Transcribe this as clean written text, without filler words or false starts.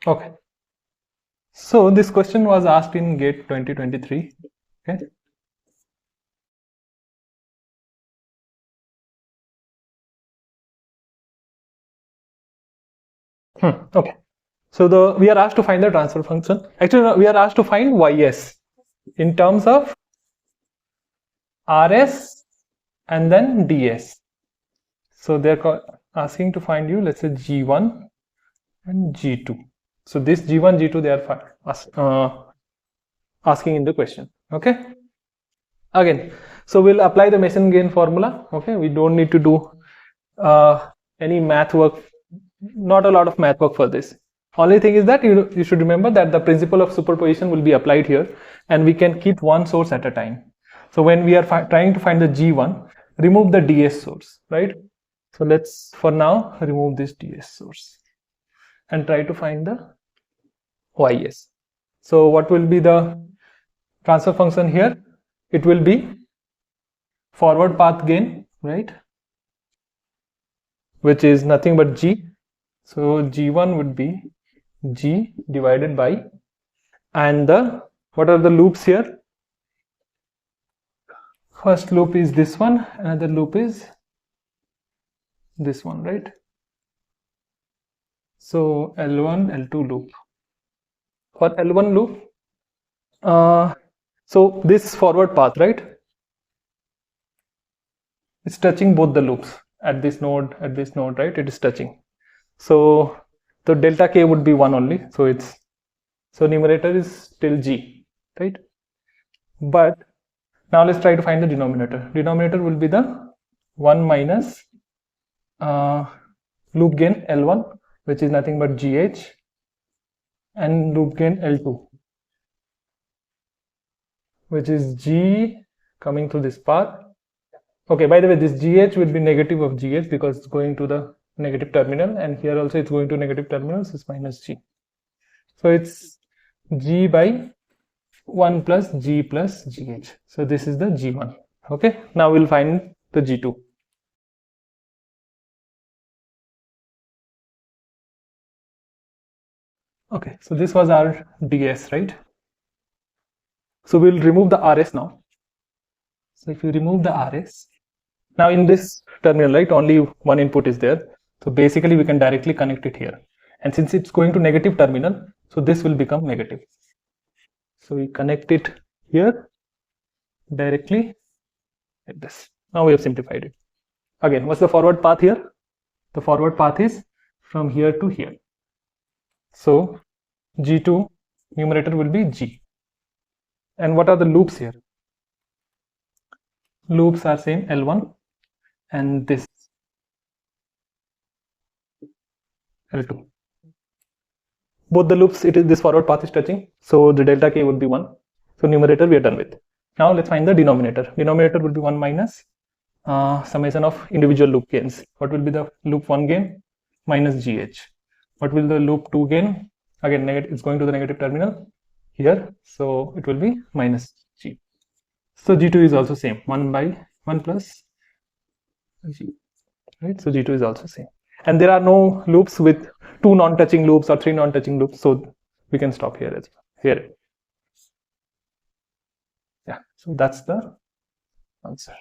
Okay. So this question was asked in GATE 2023. Okay. Okay. So we are asked to find the transfer function. Actually, we are asked to find ys in terms of rs and then ds. So they're asking to find you, let's say, g1 and g2. So this g1, g2 they are asking in the question. Okay. Again, so we'll apply the Mason gain formula. Okay, we don't need to do any math work, not a lot of math work for this. Only thing is that you should remember that the principle of superposition will be applied here, and we can keep one source at a time. So when we are trying to find the g1, remove the ds source, right? So let's for now remove this ds source and try to find the ys. So what will be the transfer function here? It will be forward path gain, right, which is nothing but g. So g1 would be g divided by, and what are the loops here? First loop is this one, another loop is this one, right? So L1, L2 loop. For L1 loop, so this forward path, right, it's touching both the loops at this node, right? It is touching. So the delta k would be 1 only. So numerator is still g, right? But now let's try to find the denominator. Denominator will be the 1 minus loop gain L1, which is nothing but gh, and loop gain L2, which is g coming through this path. Okay, by the way, this gh will be negative of gh because it's going to the negative terminal, and here also it's going to negative terminal, so it's minus g. So it's g by 1 plus g plus gh. So this is the g1. Okay, now we'll find the g2. Okay, so this was our ds, right? So we'll remove the rs now. So if you remove the rs, now in this terminal, right, only one input is there. So basically we can directly connect it here. And since it's going to negative terminal, so this will become negative. So we connect it here directly like this. Now we have simplified it. Again, what's the forward path here? The forward path is from here to here. So g2 numerator will be g. And what are the loops here? Loops are same L1 and this L2. Both the loops, this forward path is touching, so the delta k would be 1. So numerator we are done with. Now let's find the denominator. Denominator will be 1 minus summation of individual loop gains. What will be the loop 1 gain? Minus gh. What will the loop 2 gain? Again, it's going to the negative terminal here, so it will be minus g. So g2 is also same, 1 by 1 plus g, right? So g2 is also same. And there are no loops with 2 non-touching loops or 3 non-touching loops, so we can stop here as well. Here. Yeah, so that's the answer.